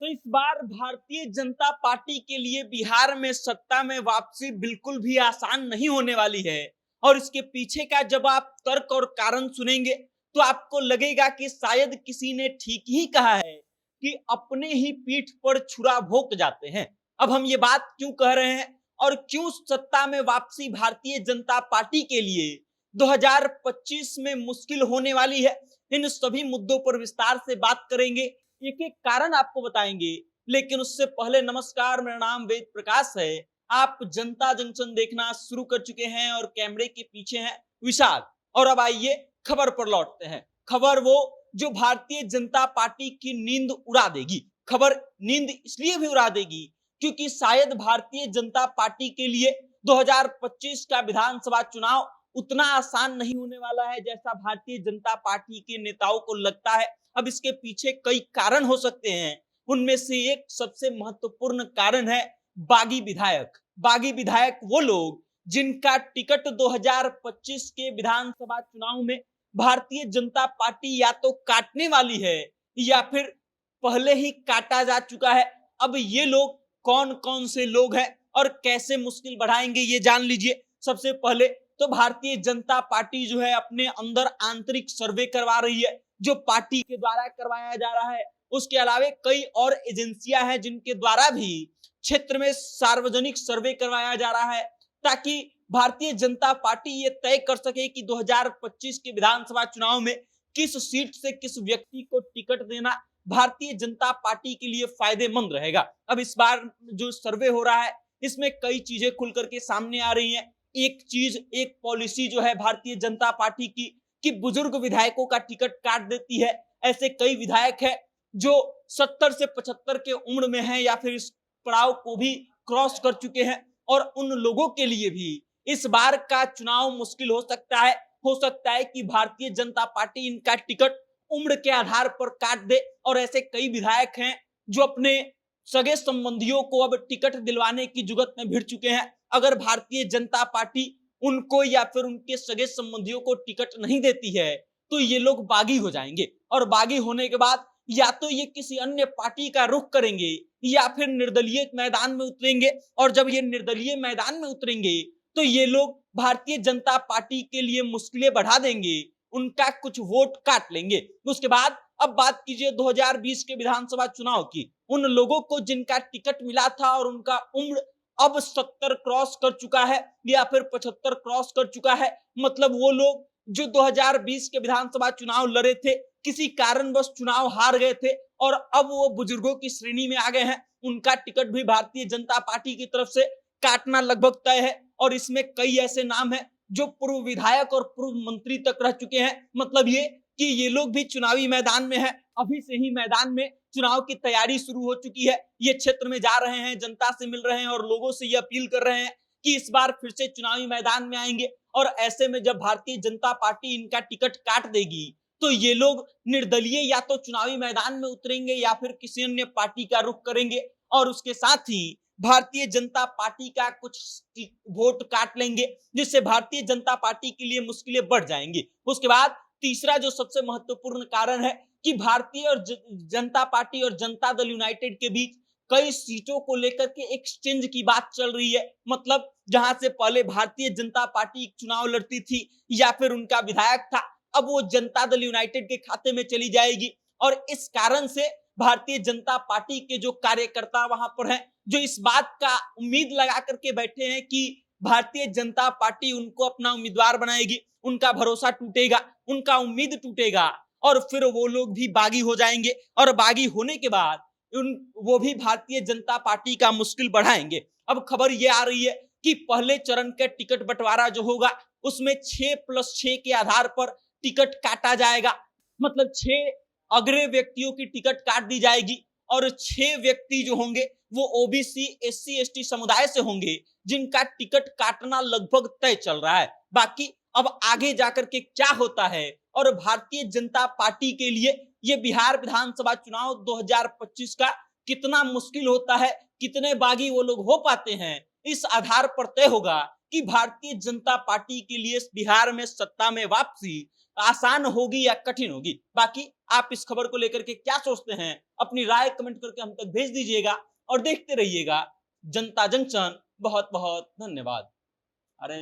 तो इस बार भारतीय जनता पार्टी के लिए बिहार में सत्ता में वापसी बिल्कुल भी आसान नहीं होने वाली है। और इसके पीछे का जब आप तर्क और कारण सुनेंगे तो आपको लगेगा कि शायद किसी ने ठीक ही कहा है कि अपने ही पीठ पर छुरा भोंक जाते हैं। अब हम ये बात क्यों कह रहे हैं और क्यों सत्ता में वापसी भारतीय जनता पार्टी के लिए 2025 में मुश्किल होने वाली है, इन सभी मुद्दों पर विस्तार से बात करेंगे, एक एक कारण आपको बताएंगे। लेकिन उससे पहले नमस्कार, मेरा नाम वेद प्रकाश है। आप जनता जंक्शन देखना शुरू कर चुके हैं और कैमरे के पीछे हैं विशाल। और अब आइए खबर पर लौटते हैं। खबर वो जो भारतीय जनता पार्टी की नींद उड़ा देगी। खबर नींद इसलिए भी उड़ा देगी क्योंकि शायद भारतीय जनता पार्टी के लिए 2025 का विधानसभा चुनाव उतना आसान नहीं होने वाला है जैसा भारतीय जनता पार्टी के नेताओं को लगता है। अब इसके पीछे कई कारण हो सकते हैं। उनमें से एक सबसे महत्वपूर्ण कारण है बागी विधायक। बागी विधायक वो लोग जिनका टिकट 2025 के विधानसभा चुनाव में भारतीय जनता पार्टी या तो काटने वाली है या फिर पहले ही काटा जा चुका है। अब ये लोग कौन कौन से लोग हैं और कैसे मुश्किल बढ़ाएंगे ये जान लीजिए। सबसे पहले तो भारतीय जनता पार्टी जो है अपने अंदर आंतरिक सर्वे करवा रही है, जो पार्टी के द्वारा करवाया जा रहा है। उसके अलावा कई और एजेंसियां हैं जिनके द्वारा भी क्षेत्र में सार्वजनिक सर्वे करवाया जा रहा है, ताकि भारतीय जनता पार्टी ये तय कर सके कि 2025 के विधानसभा चुनाव में किस सीट से किस व्यक्ति को टिकट देना भारतीय जनता पार्टी के लिए फायदेमंद रहेगा। अब इस बार जो सर्वे हो रहा है इसमें कई चीजें खुल करके सामने आ रही हैं। एक चीज, एक पॉलिसी जो है भारतीय जनता पार्टी की कि बुजुर्ग विधायकों का टिकट काट देती है। ऐसे कई विधायक हैं जो 70 से 75 के उम्र में हैं या फिर इस पड़ाव को भी क्रॉस कर चुके हैं, और उन लोगों के लिए भी इस बार का चुनाव मुश्किल हो सकता है। हो सकता है कि भारतीय जनता पार्टी इनका टिकट उम्र के आधार पर काट दे। और ऐसे कई विधायक हैं जो अपने सगे संबंधियों को अब टिकट दिलवाने की जुगत में भिड़ चुके हैं। अगर भारतीय जनता पार्टी उनको या फिर उनके सगे संबंधियों को टिकट नहीं देती है तो ये लोग बागी हो जाएंगे, और बागी होने के बाद या तो ये किसी अन्य पार्टी का रुख करेंगे या फिर निर्दलीय मैदान में उतरेंगे। और जब ये निर्दलीय मैदान में उतरेंगे तो ये लोग भारतीय जनता पार्टी के लिए मुश्किलें बढ़ा देंगे, उनका कुछ वोट काट लेंगे। उसके बाद अब बात कीजिए 2020 के विधानसभा चुनाव की। उन लोगों को जिनका टिकट मिला था और उनका उम्र अब 70 क्रॉस कर चुका है या फिर 75 क्रॉस कर चुका है, मतलब वो लोग जो 2020 के विधानसभा चुनाव लड़े थे, किसी कारणवश चुनाव हार गए थे और अब वो बुजुर्गों की श्रेणी में आ गए हैं, उनका टिकट भी भारतीय जनता पार्टी की तरफ से काटना लगभग तय है। और इसमें कई ऐसे नाम हैं जो पूर्व विधायक और पूर्व मंत्री तक रह चुके हैं। मतलब ये कि ये लोग भी चुनावी मैदान में हैं, अभी से ही मैदान में चुनाव की तैयारी शुरू हो चुकी है। ये क्षेत्र में जा रहे हैं, जनता से मिल रहे हैं और लोगों से ये अपील कर रहे हैं कि इस बार फिर से चुनावी मैदान में आएंगे। और ऐसे में जब भारतीय जनता पार्टी इनका टिकट काट देगी तो ये लोग निर्दलीय या तो चुनावी मैदान में उतरेंगे या फिर किसी अन्य पार्टी का रुख करेंगे, और उसके साथ ही भारतीय जनता पार्टी का कुछ वोट काट लेंगे, जिससे भारतीय जनता पार्टी के लिए मुश्किलें बढ़ जाएंगी। उसके बाद तीसरा जो सबसे महत्वपूर्ण कारण है कि भारतीय और जनता पार्टी और जनता दल यूनाइटेड के बीच कई सीटों को लेकर के एक्सचेंज की बात चल रही है। मतलब जहां से पहले भारतीय जनता पार्टी चुनाव लड़ती थी या फिर उनका विधायक था, अब वो जनता दल यूनाइटेड के खाते में चली जाएगी। और इस कारण से भारतीय जनता पार्टी के जो कार्यकर्ता वहां पर हैं, जो इस बात का उम्मीद लगा करके बैठे हैं कि भारतीय जनता पार्टी उनको अपना उम्मीदवार बनाएगी, उनका भरोसा टूटेगा, उनका उम्मीद टूटेगा और फिर वो लोग भी बागी हो जाएंगे। और बागी होने के बाद वो भी भारतीय जनता पार्टी का मुश्किल बढ़ाएंगे। अब खबर ये आ रही है कि पहले चरण के टिकट बंटवारा जो होगा उसमें 6+6 के आधार पर टिकट काटा जाएगा। मतलब 6 अग्रणी व्यक्तियों की टिकट काट दी जाएगी और 6 व्यक्ति जो होंगे वो ओबीसी, एससी, एसटी समुदाय से होंगे, जिनका टिकट काटना लगभग तय चल रहा है। बाकी अब आगे जाकर के क्या होता है और भारतीय जनता पार्टी के लिए ये बिहार विधानसभा चुनाव 2025 का कितना मुश्किल होता है, कितने बागी वो लोग हो पाते हैं, इस आधार पर तय होगा कि भारतीय जनता पार्टी के लिए बिहार में सत्ता में वापसी आसान होगी या कठिन होगी? बाकी आप इस खबर को लेकर के क्या सोचते हैं, अपनी राय कमेंट करके हम तक भेज दीजिएगा और देखते रहिएगा जनता जंक्शन। बहुत बहुत धन्यवाद। अरे